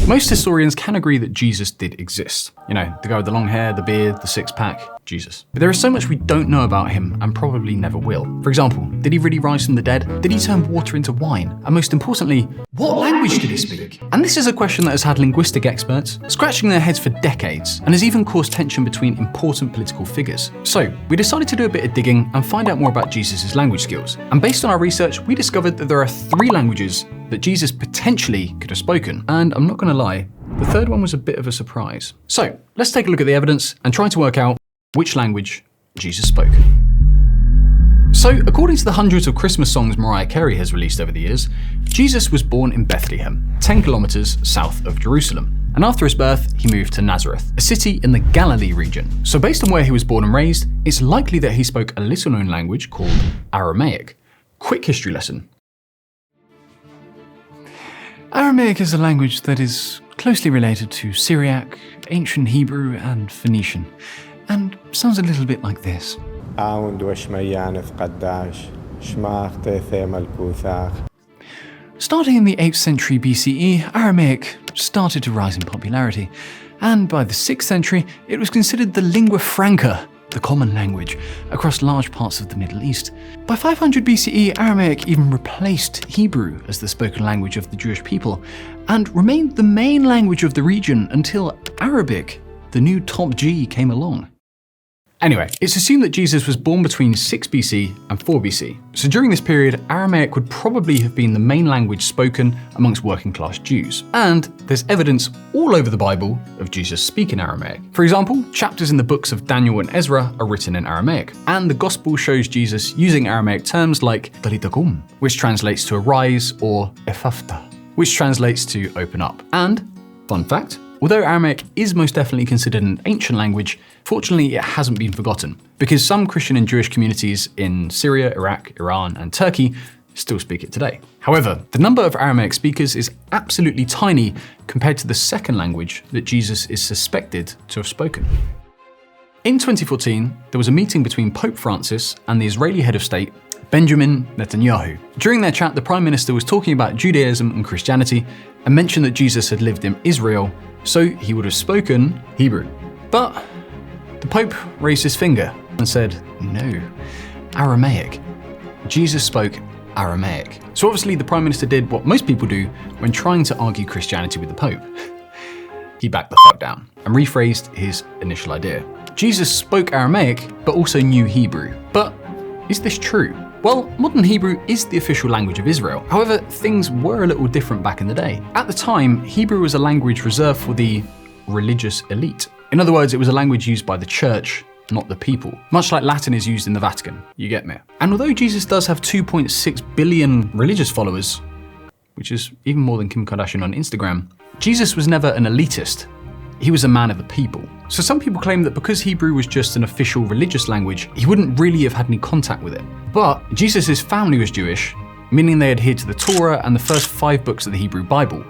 Most historians can agree that Jesus did exist. You know, the guy with the long hair, the beard, the six-pack, Jesus. But there is so much we don't know about him and probably never will. For example, did he really rise from the dead? Did he turn water into wine? And most importantly, what language did he speak? And this is a question that has had linguistic experts scratching their heads for decades and has even caused tension between important political figures. So we decided to do a bit of digging and find out more about Jesus' language skills. And based on our research, we discovered that there are 3 languages that Jesus potentially could have spoken. And I'm not gonna lie, the third one was a bit of a surprise. So let's take a look at the evidence and try to work out which language Jesus spoke. So, according to the hundreds of Christmas songs Mariah Carey has released over the years, Jesus was born in Bethlehem, 10 kilometers south of Jerusalem. And after his birth, he moved to Nazareth, a city in the Galilee region. So based on where he was born and raised, it's likely that he spoke a little-known language called Aramaic. Quick history lesson. Aramaic is a language that is closely related to Syriac, ancient Hebrew, and Phoenician, and sounds a little bit like this. Starting in the 8th century BCE, Aramaic started to rise in popularity, and by the 6th century, it was considered the lingua franca, the common language, across large parts of the Middle East. By 500 BCE, Aramaic even replaced Hebrew as the spoken language of the Jewish people, and remained the main language of the region until Arabic, the new top G, came along. Anyway, it's assumed that Jesus was born between 6 BC and 4 BC. So during this period, Aramaic would probably have been the main language spoken amongst working class Jews. And there's evidence all over the Bible of Jesus speaking Aramaic. For example, chapters in the books of Daniel and Ezra are written in Aramaic. And the gospel shows Jesus using Aramaic terms like Talitakum, which translates to arise, or ephaphtha, which translates to open up. And, fun fact, although Aramaic is most definitely considered an ancient language, fortunately it hasn't been forgotten, because some Christian and Jewish communities in Syria, Iraq, Iran, and Turkey still speak it today. However, the number of Aramaic speakers is absolutely tiny compared to the second language that Jesus is suspected to have spoken. In 2014, there was a meeting between Pope Francis and the Israeli head of state, Benjamin Netanyahu. During their chat, the Prime Minister was talking about Judaism and Christianity and mentioned that Jesus had lived in Israel, so he would have spoken Hebrew. But the Pope raised his finger and said, no, Aramaic. Jesus spoke Aramaic. So obviously the Prime Minister did what most people do when trying to argue Christianity with the Pope. He backed the fuck down and rephrased his initial idea. Jesus spoke Aramaic, but also knew Hebrew. But is this true? Well, modern Hebrew is the official language of Israel. However, things were a little different back in the day. At the time, Hebrew was a language reserved for the religious elite. In other words, it was a language used by the church, not the people. Much like Latin is used in the Vatican, you get me. And although Jesus does have 2.6 billion religious followers, which is even more than Kim Kardashian on Instagram, Jesus was never an elitist. He was a man of the people. So some people claim that because Hebrew was just an official religious language, he wouldn't really have had any contact with it. But Jesus' family was Jewish, meaning they adhered to the Torah and the first 5 books of the Hebrew Bible,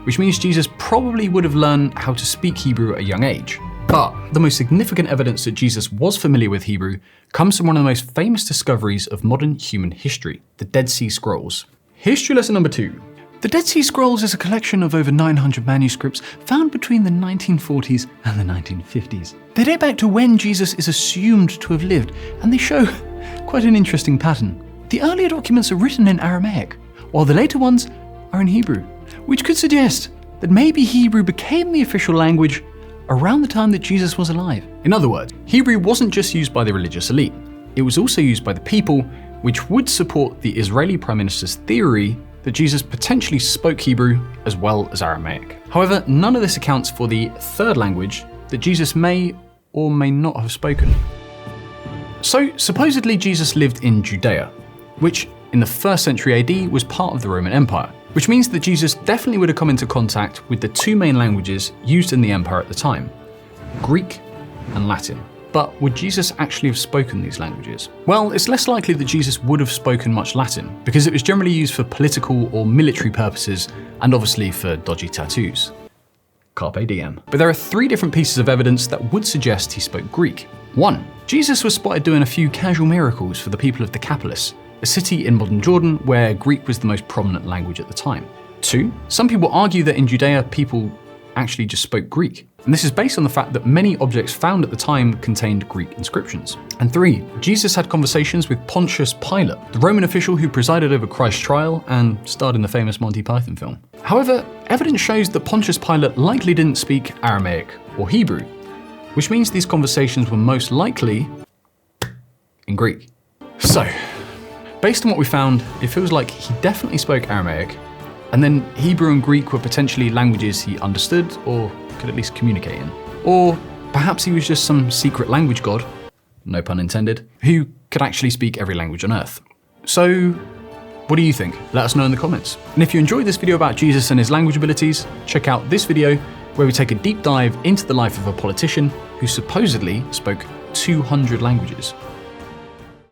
which means Jesus probably would have learned how to speak Hebrew at a young age. But the most significant evidence that Jesus was familiar with Hebrew comes from one of the most famous discoveries of modern human history, the Dead Sea Scrolls. History lesson number 2. The Dead Sea Scrolls is a collection of over 900 manuscripts found between the 1940s and the 1950s. They date back to when Jesus is assumed to have lived, and they show quite an interesting pattern. The earlier documents are written in Aramaic, while the later ones are in Hebrew, which could suggest that maybe Hebrew became the official language around the time that Jesus was alive. In other words, Hebrew wasn't just used by the religious elite, it was also used by the people, which would support the Israeli Prime Minister's theory that Jesus potentially spoke Hebrew as well as Aramaic. However, none of this accounts for the third language that Jesus may or may not have spoken. So, supposedly Jesus lived in Judea, which in the 1st century AD was part of the Roman Empire, which means that Jesus definitely would have come into contact with the 2 main languages used in the empire at the time, Greek and Latin. But would Jesus actually have spoken these languages? Well, it's less likely that Jesus would have spoken much Latin, because it was generally used for political or military purposes, and obviously for dodgy tattoos. Carpe diem. But there are 3 different pieces of evidence that would suggest he spoke Greek. 1. Jesus was spotted doing a few casual miracles for the people of Decapolis, a city in modern Jordan where Greek was the most prominent language at the time. 2. Some people argue that in Judea people actually just spoke Greek. And this is based on the fact that many objects found at the time contained Greek inscriptions. And 3, Jesus had conversations with Pontius Pilate, the Roman official who presided over Christ's trial and starred in the famous Monty Python film. However, evidence shows that Pontius Pilate likely didn't speak Aramaic or Hebrew, which means these conversations were most likely in Greek. So, based on what we found, it feels like he definitely spoke Aramaic, and then Hebrew and Greek were potentially languages he understood or could at least communicate in. Or perhaps he was just some secret language god, no pun intended, who could actually speak every language on Earth. So, what do you think? Let us know in the comments. And if you enjoyed this video about Jesus and his language abilities, check out this video where we take a deep dive into the life of a politician who supposedly spoke 200 languages.